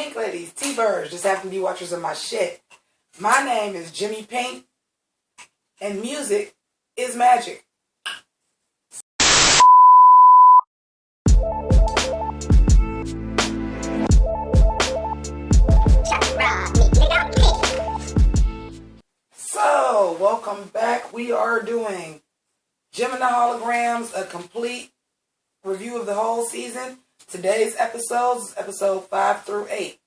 Pynk ladies, T-birds, just happen to be watchers of my shit. My name is JImmiPynk, and music is magic. So, welcome back. We are doing JEM and the Holograms, a complete review of the whole season. Today's episodes, episode 5 through 8.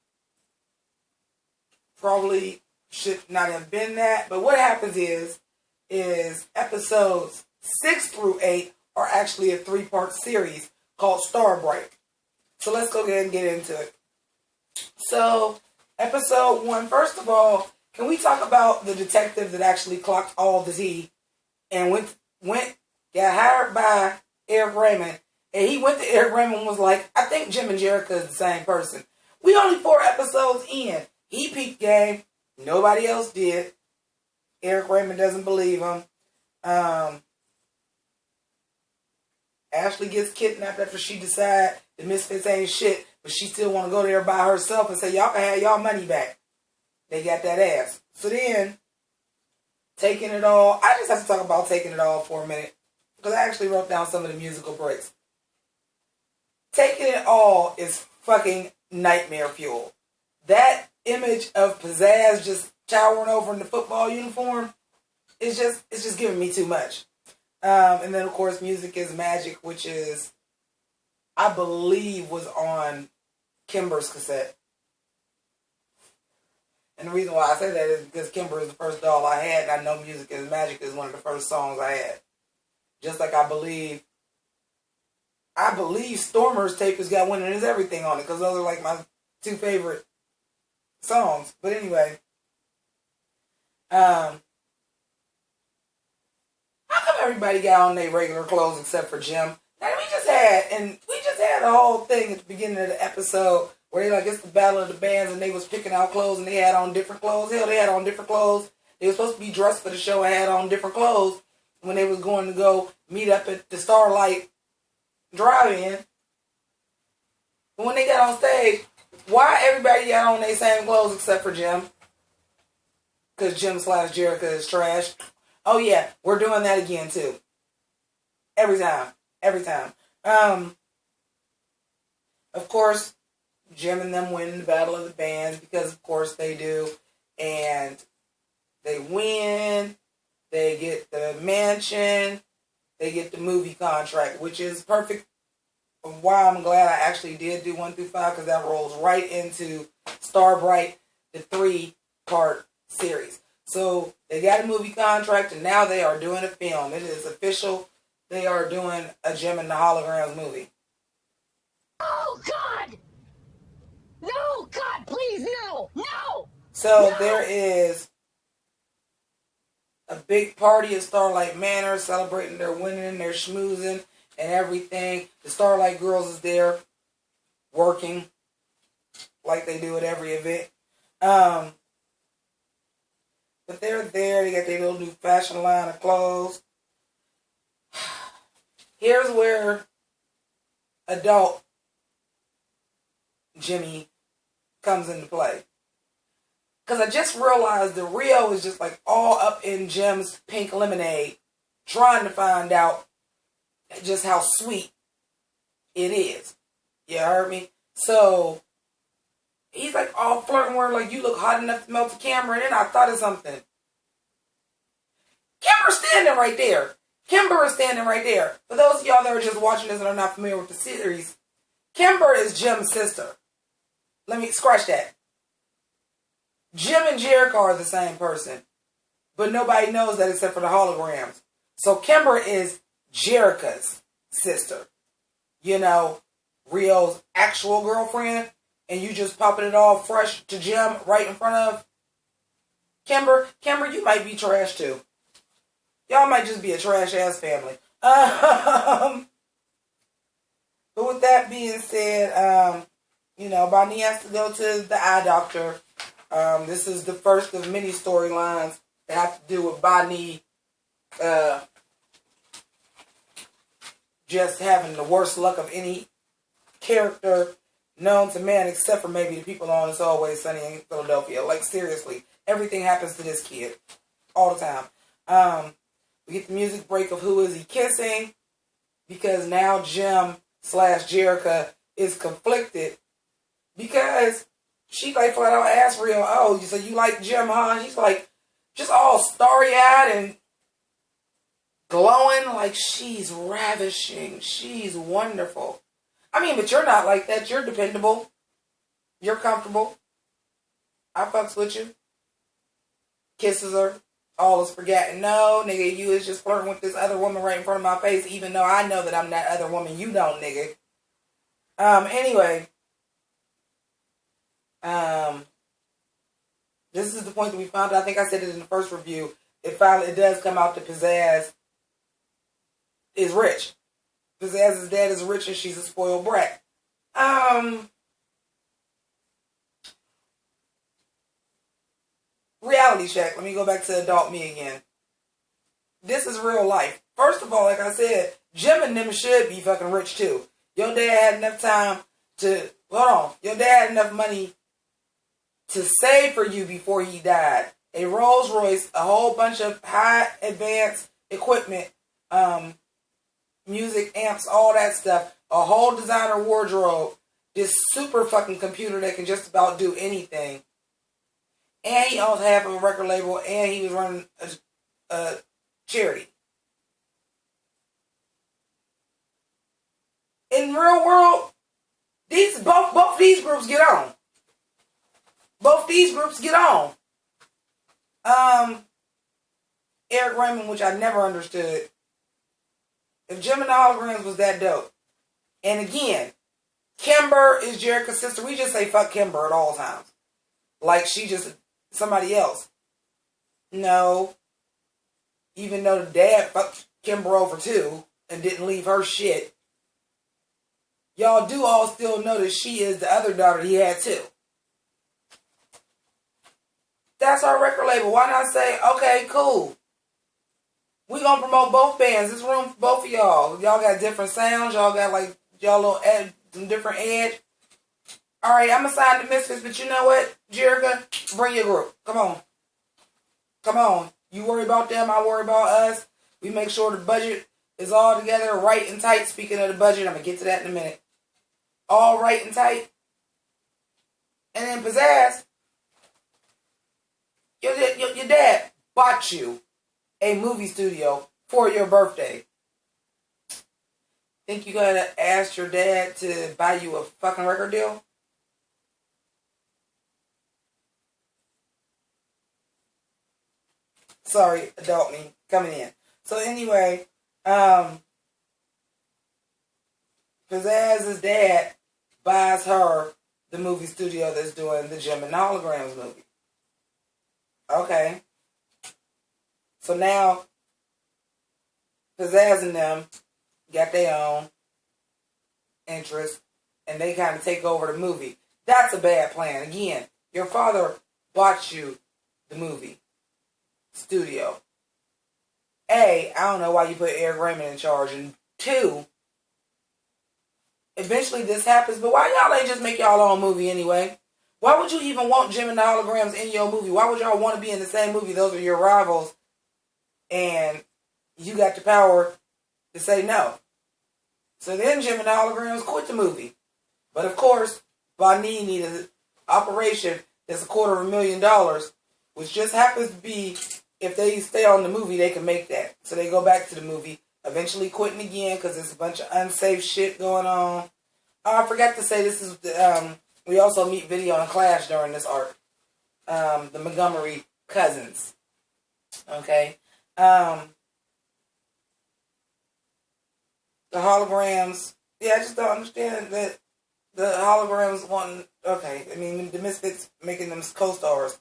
Probably should not have been that, but what happens is episodes 6 through 8 are actually a 3-part series called Starbright. So let's go ahead and get into it. So, episode 1, first of all, can we talk about the detective that actually clocked all the tea and got hired by Eric Raymond? And he went to Eric Raymond and was like, I think Jim and Jerica is the same person. We only 4 episodes in. He peeped game. Nobody else did. Eric Raymond doesn't believe him. Ashley gets kidnapped after she decides the Misfits ain't shit, but she still want to go there by herself and say, y'all can have y'all money back. They got that ass. So then, taking it all, I just have to talk about taking it all for a minute, because I actually wrote down some of the musical breaks. Taking it all is fucking nightmare fuel. That image of pizzazz just towering over in the football uniform is just giving me too much. And then of course Music is Magic, which is, I believe, was on Kimber's cassette. And the reason why I say that is because Kimber is the first doll I had, and I know Music is Magic is one of the first songs I had. Just like I believe Stormer's tape has got Winning Is Everything on it, because those are like my 2 favorite songs. But anyway, how come everybody got on their regular clothes except for Jim? Now we just had a whole thing at the beginning of the episode where they like, it's the battle of the bands, and they was picking out clothes and they had on different clothes. Hell, they had on different clothes. They were supposed to be dressed for the show and had on different clothes when they was going to go meet up at the Starlight Drive-In. But when they got on stage, why everybody got on their same clothes except for Jim? Because Jim / Jerica is trash. Oh yeah, we're doing that again too. Every time. Of course, Jim and them win the Battle of the Bands, because of course they do. And they win. They get the mansion. They get the movie contract, which is perfect. Why I'm glad I actually did do 1 through 5, because that rolls right into Starbright, the 3-part series. So they got a movie contract, and now they are doing a film. It is official. They are doing a JEM and the Holograms movie. Oh, God! No, God, please, no! No! So no! There is a big party at Starlight Manor celebrating their winning, their schmoozing, and everything. The Starlight Girls is there working like they do at every event. But they're there. They got their little new fashion line of clothes. Here's where adult Jimmy comes into play. Because I just realized that Rio is just like all up in Jim's pink lemonade, trying to find out just how sweet it is. You heard me? So he's like all flirting with her, like, you look hot enough to melt the camera. And then I thought of something. Kimber's standing right there. Kimber is standing right there. For those of y'all that are just watching this and are not familiar with the series, Kimber is Jim's sister. Let me scratch that. Jim and Jerica are the same person, but nobody knows that except for the holograms. So Kimber is Jerica's sister. You know, Rio's actual girlfriend, and you just popping it all fresh to Jim right in front of Kimber. Kimber, you might be trash too. Y'all might just be a trash-ass family. But with that being said, Bonnie has to go to the eye doctor. This is the first of many storylines that have to do with Bonnie just having the worst luck of any character known to man, except for maybe the people on It's Always Sunny in Philadelphia. Like, seriously, everything happens to this kid all the time. We get the music break of Who Is He Kissing? Because now JEM / Jerica is conflicted because she like flat out asked Rio, oh, so you like JEM, huh? She's like just all starry-eyed and glowing like she's ravishing. She's wonderful. I mean, but you're not like that. You're dependable. You're comfortable. I fucks with you. Kisses her. All is forgotten. No, nigga, you is just flirting with this other woman right in front of my face, even though I know that I'm that other woman. You don't, nigga. Anyway. This is the point that we found out. I think I said it in the first review. It does come out that Pizzazz is rich. Pizzazz's dad is rich and she's a spoiled brat. Reality check. Let me go back to adult me again. This is real life. First of all, like I said, JEM and them should be fucking rich too. Your dad had enough time to, hold on, your dad had enough money to save for you before he died. A Rolls Royce, a whole bunch of high advanced equipment, music, amps, all that stuff, a whole designer wardrobe, this super fucking computer that can just about do anything. And he owns half of a record label, and he was running a charity. In real world, both these groups get on. Both these groups get on. Eric Raymond, which I never understood. If JEM and the Holograms was that dope. And again, Kimber is Jerica's sister. We just say fuck Kimber at all times. Like she just somebody else. No. Even though the dad fucked Kimber over too and didn't leave her shit. Y'all do all still know that she is the other daughter he had too. That's our record label. Why not say, okay, cool. We gonna promote both bands. There's room for both of y'all. Y'all got different sounds. Y'all got like, y'all little some different edge. Alright, I'm gonna sign the Misfits, but you know what, Jerica? Bring your group. Come on. Come on. You worry about them, I worry about us. We make sure the budget is all together, right and tight. Speaking of the budget, I'm gonna get to that in a minute. All right and tight. And then Pizzazz, your dad bought you a movie studio for your birthday. Think you gotta ask your dad to buy you a fucking record deal? Sorry, adult me coming in. So anyway, Pizzazz's dad buys her the movie studio that's doing the JEM and Holograms movie. Okay. So now, Pizzazz and them got their own interest, and they kind of take over the movie. That's a bad plan. Again, your father bought you the movie studio. A, I don't know why you put Eric Raymond in charge. And two, eventually this happens, but why y'all ain't just make y'all own movie anyway? Why would you even want JEM and the Holograms in your movie? Why would y'all want to be in the same movie? Those are your rivals. And you got the power to say no. So then JEM and the Holograms quit the movie. But of course, Bonnie needed an operation that's $250,000, which just happens to be, if they stay on the movie, they can make that. So they go back to the movie, eventually quitting again because there's a bunch of unsafe shit going on. Oh, I forgot to say this is, we also meet Video and Clash during this arc. The Montgomery cousins. Okay. The Holograms, yeah, I just don't understand that the Holograms want, okay, I mean, the Misfits making them co-stars.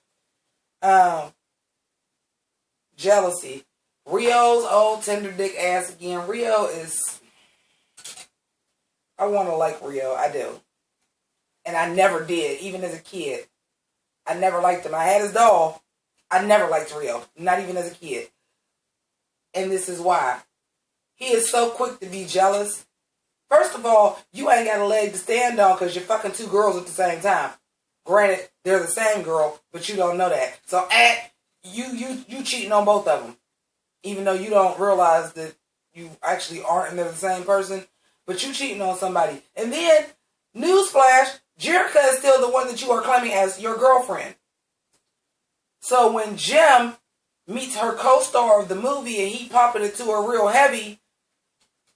Jealousy. Rio's old tender dick ass again. Rio is, I want to like Rio, I do. And I never did, even as a kid. I never liked him. I had his doll. I never liked Rio, not even as a kid. And this is why. He is so quick to be jealous First of all, you ain't got a leg to stand on because you're fucking two girls at the same time. Granted, they're the same girl, but you don't know that. So, you cheating on both of them. Even though you don't realize that you actually aren't and they're the same person. But you cheating on somebody. And then, newsflash, Jerica is still the one that you are claiming as your girlfriend. So when JEM meets her co-star of the movie and he popping it to her real heavy,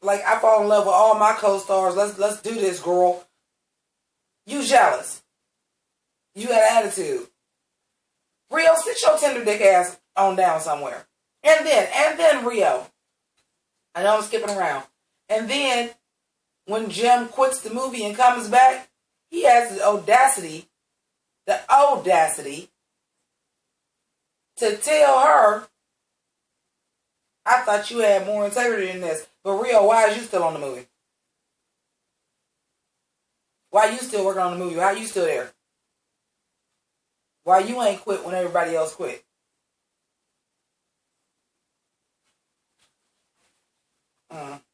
like, I fall in love with all my co-stars, let's do this, girl. You jealous. You got attitude. Rio, sit your tender dick ass on down somewhere. And then Rio. I know I'm skipping around. And then, when JEM quits the movie and comes back, he has the audacity to tell her, I thought you had more integrity than this. But Rio, why is you still on the movie? Why you still working on the movie? How you still there? Why you ain't quit when everybody else quit?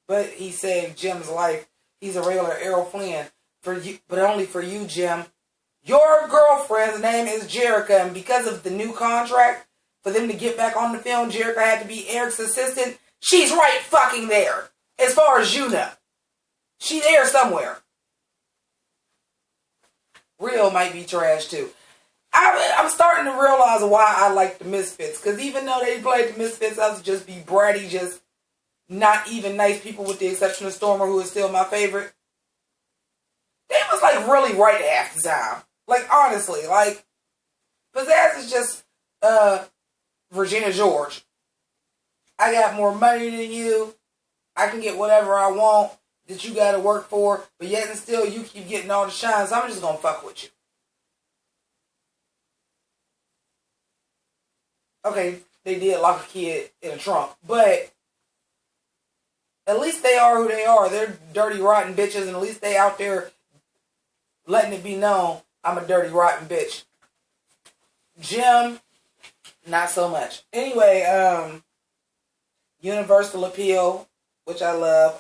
But he saved JEM's life. He's a regular Errol Flynn. For you, but only for you, JEM. Your girlfriend's name is Jerica, and because of the new contract, for them to get back on the film, Jerica had to be Eric's assistant. She's right fucking there, as far as you know. She's there somewhere. Rio might be trash too. I'm starting to realize why I like the Misfits, because even though they played the Misfits, I was just be bratty, just not even nice people, with the exception of Stormer, who is still my favorite. They was like really right half the time. Like, honestly, like, Pizzazz is just Virginia George. I got more money than you. I can get whatever I want that you got to work for, but yet and still you keep getting all the shine, so I'm just going to fuck with you. Okay, they did lock a kid in a trunk, but at least they are who they are. They're dirty, rotten bitches, and at least they out there letting it be known I'm a dirty, rotten bitch. JEM, not so much. Anyway, Universal Appeal, which I love.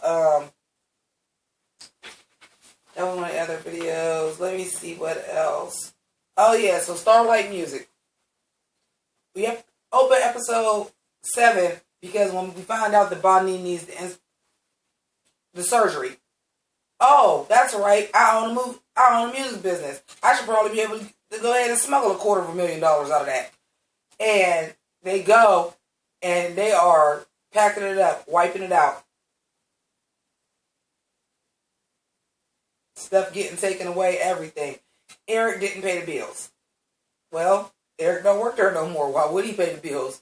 That was one of the other videos. Let me see what else. Oh yeah, so Starlight Music. We have open episode 7 because when we find out that Bonnie needs the surgery. Oh, that's right. I own a music business. I should probably be able to go ahead and smuggle $250,000 out of that. And they go and they are packing it up, wiping it out. Stuff getting taken away, everything. Eric didn't pay the bills. Well, Eric don't work there no more. Why would he pay the bills?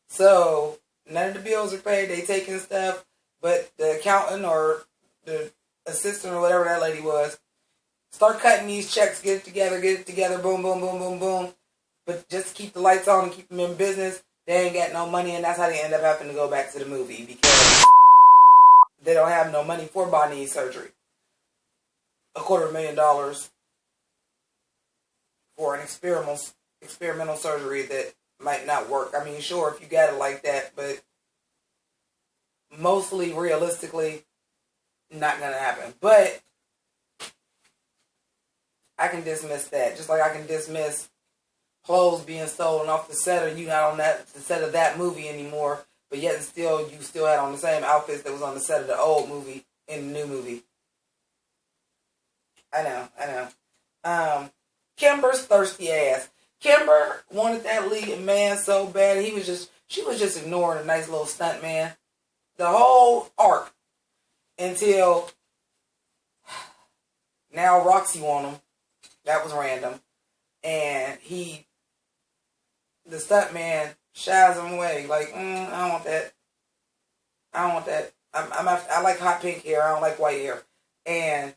So, none of the bills are paid. They taking stuff, but the accountant or the assistant or whatever that lady was, start cutting these checks, get it together, boom, boom, boom, boom, boom. But just to keep the lights on and keep them in business, they ain't got no money, and that's how they end up having to go back to the movie, because they don't have no money for Bonnie's surgery. $250,000 for an experimental surgery that might not work. I mean, sure, if you got it like that, but mostly, realistically, not going to happen. But I can dismiss that. Just like I can dismiss clothes being stolen off the set, or you not on the set of that movie anymore, but yet and still, you still had on the same outfits that was on the set of the old movie in the new movie. I know. Kimber's thirsty ass. Kimber wanted that lead man so bad, she was just ignoring a nice little stunt man. The whole arc. Until now Roxy want him. That was random. And the stunt man shies him away. Like, I don't want that. I like hot pink hair. I don't like white hair. And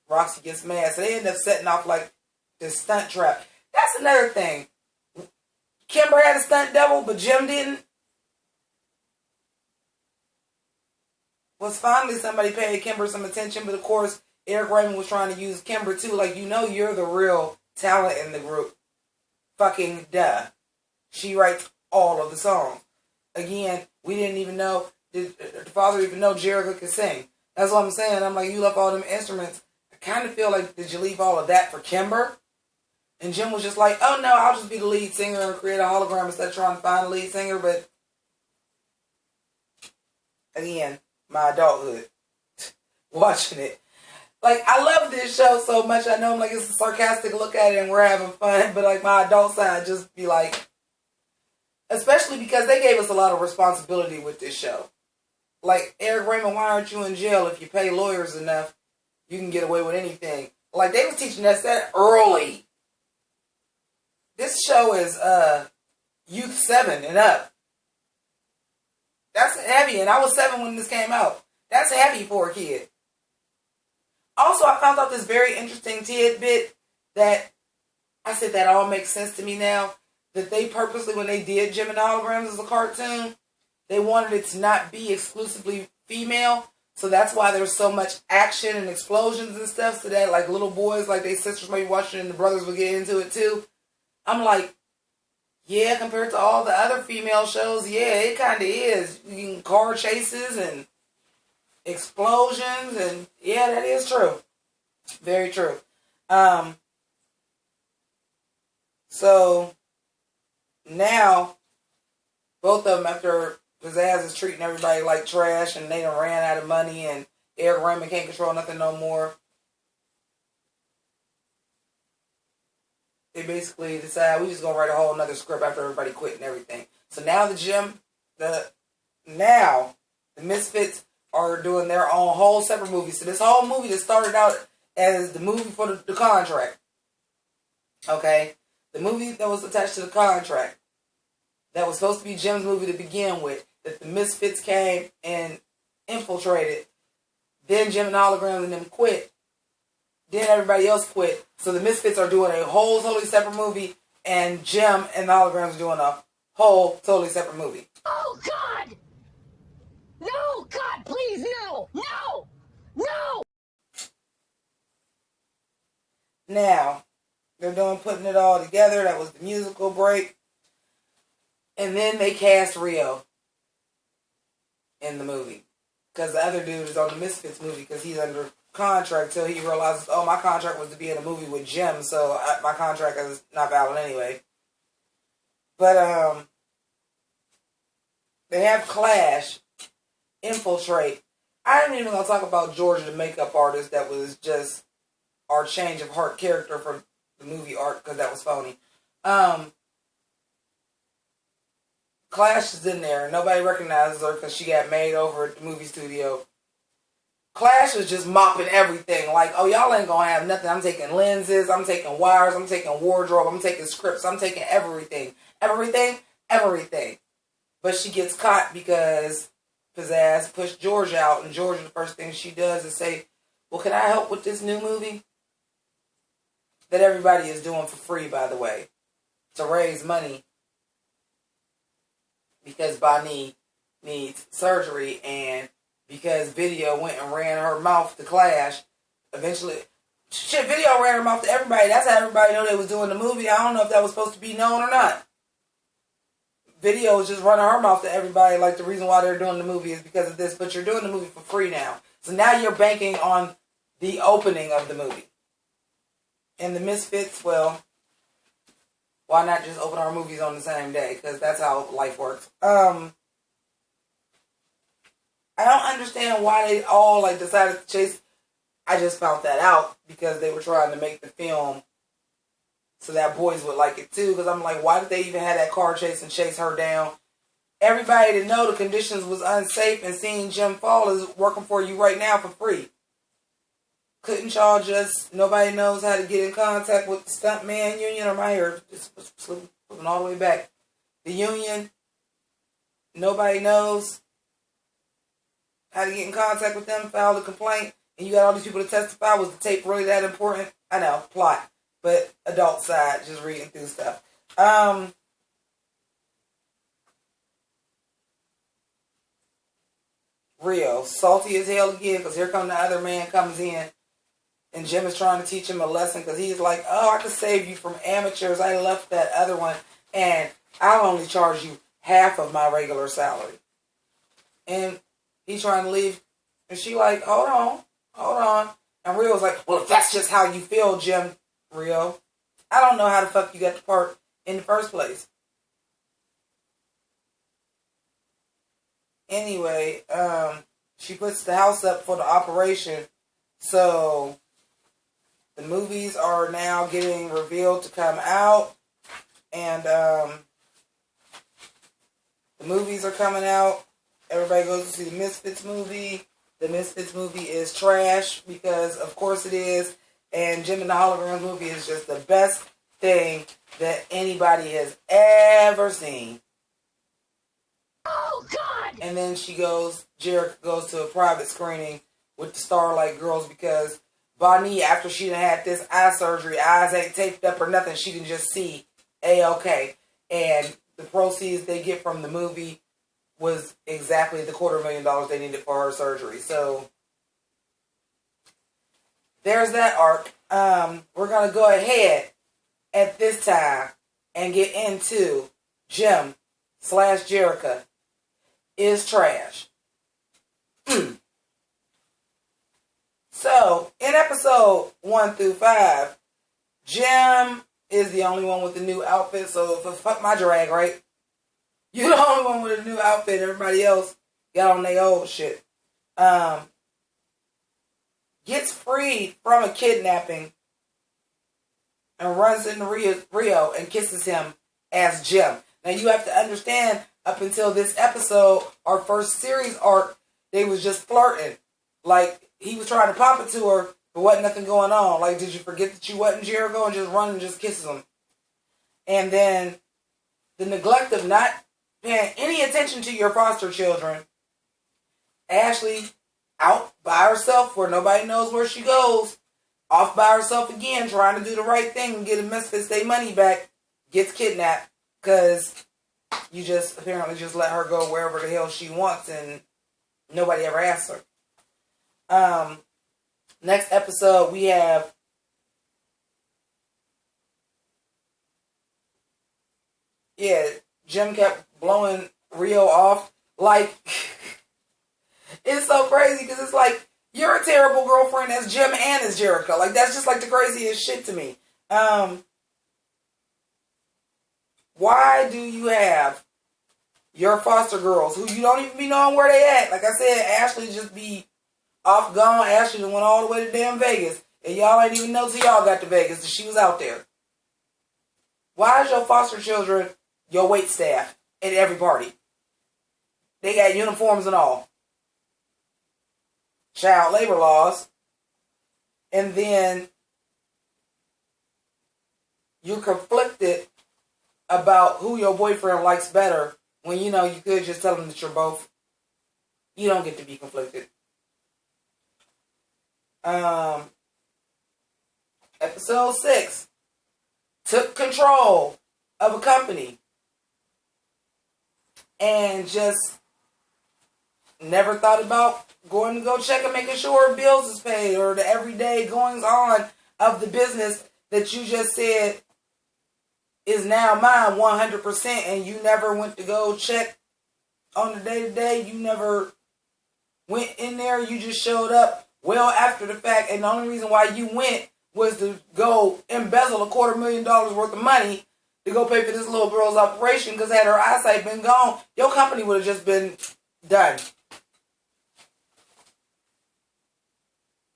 Roxy gets mad. So they end up setting off like this stunt trap. That's another thing. Kimber had a stunt double, but JEM didn't. Was finally somebody paying Kimber some attention, but of course, Eric Raymond was trying to use Kimber too. Like, you're the real talent in the group. Fucking duh. She writes all of the songs. Again, we didn't even know did the father even know Jericho could sing? That's what I'm saying. I'm like, you left all them instruments. I kind of feel like, did you leave all of that for Kimber? And Jim was just like, oh no, I'll just be the lead singer and create a hologram instead of trying to find a lead singer. But again, my adulthood, watching it. Like, I love this show so much. I know I'm like, it's a sarcastic look at it and we're having fun. But like, my adult side just be like, especially because they gave us a lot of responsibility with this show. Like, Eric Raymond, why aren't you in jail? If you pay lawyers enough, you can get away with anything. Like, they were teaching us that early. This show is youth 7 and up. That's heavy, and I was 7 when this came out. That's heavy for a kid. Also, I found out this very interesting tidbit that I said that all makes sense to me now. That they purposely, when they did Jem and the Holograms as a cartoon, they wanted it to not be exclusively female. So that's why there's so much action and explosions and stuff. So that like little boys, like their sisters might be watching and the brothers would get into it too. I'm like, yeah, compared to all the other female shows, yeah, it kind of is. You can car chases and explosions, and yeah, that is true. Very true. So now both of them, after Pizzazz is treating everybody like trash and they done ran out of money and Eric Raymond can't control nothing no more, they basically decide we just gonna write a whole another script after everybody quit and everything. So now the Misfits are doing their own whole separate movie. So this whole movie that started out as the movie for the contract. Okay? The movie that was attached to the contract. That was supposed to be Jim's movie to begin with. That the Misfits came and infiltrated. Then Jem and the Holograms and them quit. Then everybody else quit. So the Misfits are doing a whole totally separate movie. And Jem and the Holograms are doing a whole totally separate movie. Oh, God! No, God, please, no! No! No! Now, they're putting it all together. That was the musical break. And then they cast Rio in the movie. Because the other dude is on the Misfits movie because he's under contract till he realizes, oh, my contract was to be in a movie with Jim, so my contract is not valid anyway. But, they have Clash infiltrate. I ain't even gonna talk about Georgia, the makeup artist, that was just our change of heart character for the movie art, because that was phony. Clash is in there. Nobody recognizes her because she got made over at the movie studio. Clash is just mopping everything. Like, oh, y'all ain't gonna have nothing. I'm taking lenses. I'm taking wires. I'm taking wardrobe. I'm taking scripts. I'm taking everything. Everything. But she gets caught because Pizzazz pushed Georgia out. And Georgia, the first thing she does is say, well, can I help with this new movie? That everybody is doing for free, by the way. To raise money. Because Bonnie needs surgery, and because Video went and ran her mouth to Clash, eventually, Video ran her mouth to everybody. That's how everybody knew they was doing the movie. I don't know if that was supposed to be known or not. Video is just running her mouth to everybody, like the reason why they're doing the movie is because of this, but you're doing the movie for free now. So now you're banking on the opening of the movie. And the Misfits, well, why not just open our movies on the same day? Because that's how life works. I don't understand why they all decided to chase. I just found that out because they were trying to make the film so that boys would like it too. Because I'm like, why did they even have that car chase and chase her down? Everybody to know the conditions was unsafe, and seeing Jim fall is working for you right now for free. Couldn't y'all just, nobody knows how to get in contact with the stuntman union, or my hair just flipping all the way back. The union, nobody knows how to get in contact with them, file a complaint, and you got all these people to testify. Was the tape really that important? I know, plot, but adult side, just reading through stuff. Rio, salty as hell again, because here come the other man comes in. And Jim is trying to teach him a lesson because he's like, oh, I could save you from amateurs. I left that other one and I'll only charge you half of my regular salary. And He trying to leave. And she like, hold on. And Rio's like, well, if that's just how you feel, Jim, Rio, I don't know how the fuck you got the part in the first place. Anyway, she puts the house up for the operation. So the movies are now getting revealed to come out. And the movies are coming out. Everybody goes to see the Misfits movie. The Misfits movie is trash because, of course, it is. And Jim and the Holograms movie is just the best thing that anybody has ever seen. Oh, God! And then Jerica goes to a private screening with the Starlight Girls because Bonnie, after she done had this eye surgery, eyes ain't taped up or nothing, she can just see A-OK. And the proceeds they get from the movie was exactly the $250,000 they needed for her surgery. So there's that arc. We're going to go ahead at this time and get into Jim / Jerica is trash. So, in episode 1 through 5, Jim is the only one with the new outfit, so fuck my drag, right? You're the only one with a new outfit. Everybody else got on their old shit. Gets freed from a kidnapping and runs into Rio and kisses him as Jim. Now, you have to understand, up until this episode, our first series arc, they was just flirting. Like, he was trying to pop it to her, but wasn't nothing going on. Like, did you forget that you wasn't Jericho, and just run and just kisses him? And then the neglect of not paying any attention to your foster children. Ashley out by herself where nobody knows where she goes. Off by herself again, trying to do the right thing and get a Misfits their money back. Gets kidnapped because you just apparently just let her go wherever the hell she wants and nobody ever asks her. Next episode we have Jim kept blowing Rio off. Like, it's so crazy because it's like, you're a terrible girlfriend as Jim and as Jericho. Like, that's just like the craziest shit to me. Why do you have your foster girls who you don't even be knowing where they at? Like I said, Ashley just be off gone. Ashley done went all the way to damn Vegas. And y'all ain't even know till y'all got to Vegas that she was out there. Why is your foster children your wait staff at every party? They got uniforms and all. Child labor laws. And then you're conflicted about who your boyfriend likes better when you know you could just tell him that you're both. You don't get to be conflicted. Episode 6 took control of a company and just never thought about going to go check and making sure bills is paid or the everyday goings on of the business that you just said is now mine 100%, and you never went to go check on the day-to-day. You never went in there. You just showed up well after the fact, and the only reason why you went was to go embezzle $250,000 worth of money to go pay for this little girl's operation, because had her eyesight been gone, your company would have just been done.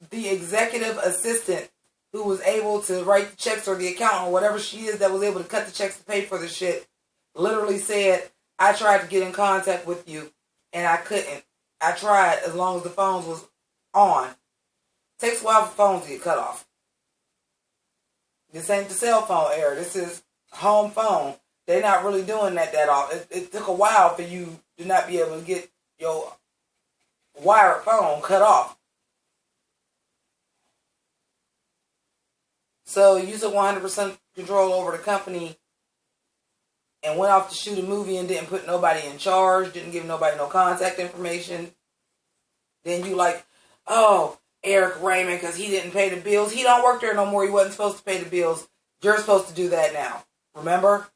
The executive assistant who was able to write the checks, or the accountant or whatever she is that was able to cut the checks to pay for the shit, literally said, I tried to get in contact with you and I couldn't. I tried as long as the phones was on. Takes a while for phones to get cut off. This ain't the cell phone era. This is home phone. They're not really doing that often. It took a while for you to not be able to get your wired phone cut off. So you took 100% control over the company and went off to shoot a movie and didn't put nobody in charge, didn't give nobody no contact information. Then you like, oh, Eric Raymond, because he didn't pay the bills. He don't work there no more. He wasn't supposed to pay the bills. You're supposed to do that now. Remember?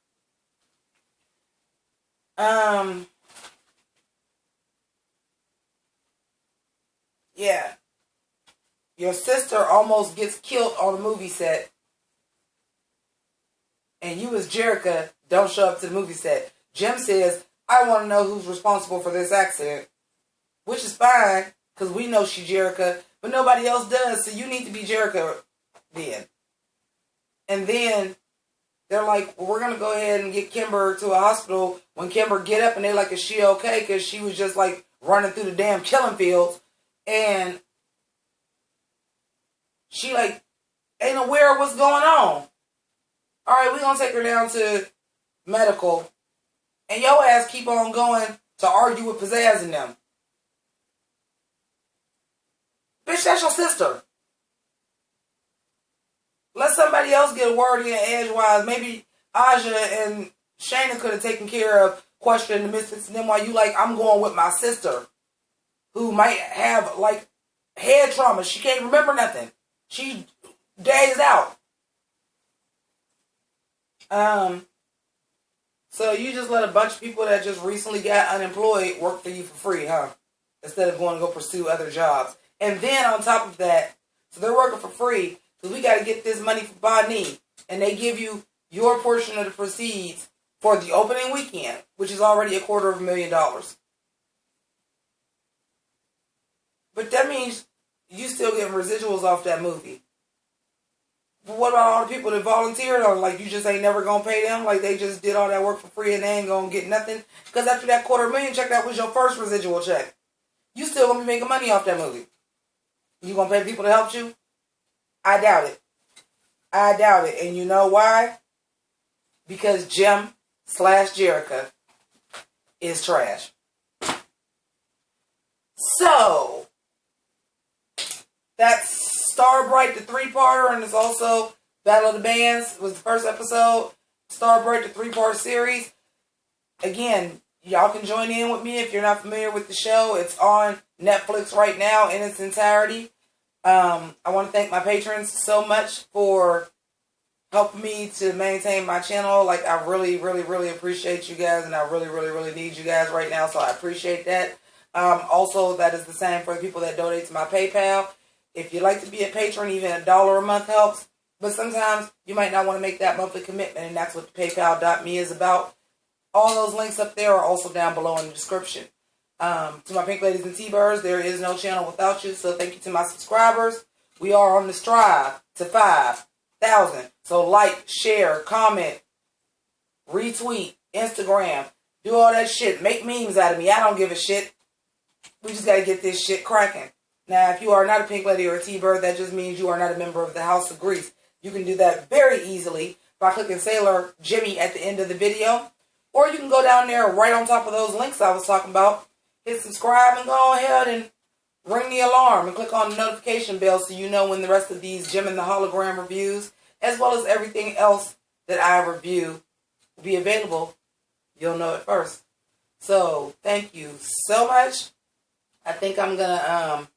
Yeah. Your sister almost gets killed on a movie set. And you as Jerica don't show up to the movie set. JEM says, I want to know who's responsible for this accident. Which is fine, because we know she's Jerica, but nobody else does, so you need to be Jerica then. And then they're like, well, we're going to go ahead and get Kimber to a hospital. When Kimber get up and they're like, is she okay? Because she was just like running through the damn killing fields. And she like ain't aware of what's going on. All right, we're going to take her down to medical. And your ass keep on going to argue with Pizzazz and them. Bitch, that's your sister. Let somebody else get a word in edgewise. Maybe Aja and Shayna could have taken care of questioning the Misfits and them while you like, I'm going with my sister. Who might have like head trauma. She can't remember nothing. She dazed out. So you just let a bunch of people that just recently got unemployed work for you for free, huh? Instead of going to go pursue other jobs. And then on top of that, so they're working for free, because we got to get this money for Bonnie. And they give you your portion of the proceeds for the opening weekend, which is already $250,000. But that means you still getting residuals off that movie. But what about all the people that volunteered on? Like, you just ain't never going to pay them? Like, they just did all that work for free and they ain't going to get nothing? Because after that $250,000 check, that was your first residual check. You still going to be making money off that movie. You going to pay people to help you? I doubt it. I doubt it. And you know why? Because JEM/Jerica is trash. So, that's Starbright, the 3-parter, and it's also Battle of the Bands was the first episode. Starbright, the 3-part series. Again, y'all can join in with me if you're not familiar with the show. It's on Netflix right now in its entirety. I want to thank my patrons so much for helping me to maintain my channel. Like, I really, really, really appreciate you guys, and I really, really, really need you guys right now, so I appreciate that. Also, that is the same for the people that donate to my PayPal. If you'd like to be a patron, even $1 a month helps. But sometimes you might not want to make that monthly commitment, and that's what the PayPal.me is about. All those links up there are also down below in the description. To my pink ladies and T-birds, there is no channel without you. So thank you to my subscribers. We are on the strive to 5,000. So like, share, comment, retweet, Instagram, do all that shit. Make memes out of me. I don't give a shit. We just got to get this shit cracking. Now, if you are not a pink lady or a T-bird, that just means you are not a member of the House of Grease. You can do that very easily by clicking Sailor Jimmy at the end of the video. Or you can go down there right on top of those links I was talking about. Hit subscribe and go ahead and ring the alarm and click on the notification bell so you know when the rest of these JEM and the Hologram reviews, as well as everything else that I review, will be available. You'll know it first. So, thank you so much. I think I'm going to,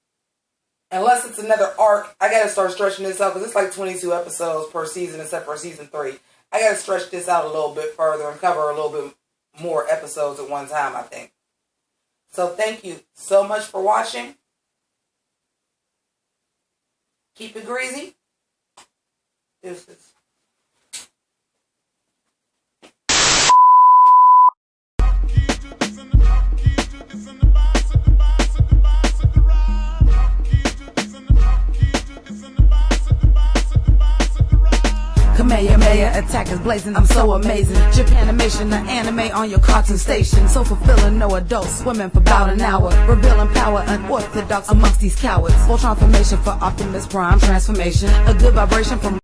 unless it's another arc, I got to start stretching this out because it's like 22 episodes per season except for season 3. I got to stretch this out a little bit further and cover a little bit more episodes at one time, I think. So thank you so much for watching. Keep it greasy. Deuces. Kamehameha, attackers blazing, I'm so amazing. Japanimation, the anime on your cartoon station. So fulfilling, no adults swimming for about an hour. Revealing power, unorthodox amongst these cowards. Full transformation for Optimus Prime transformation. A good vibration from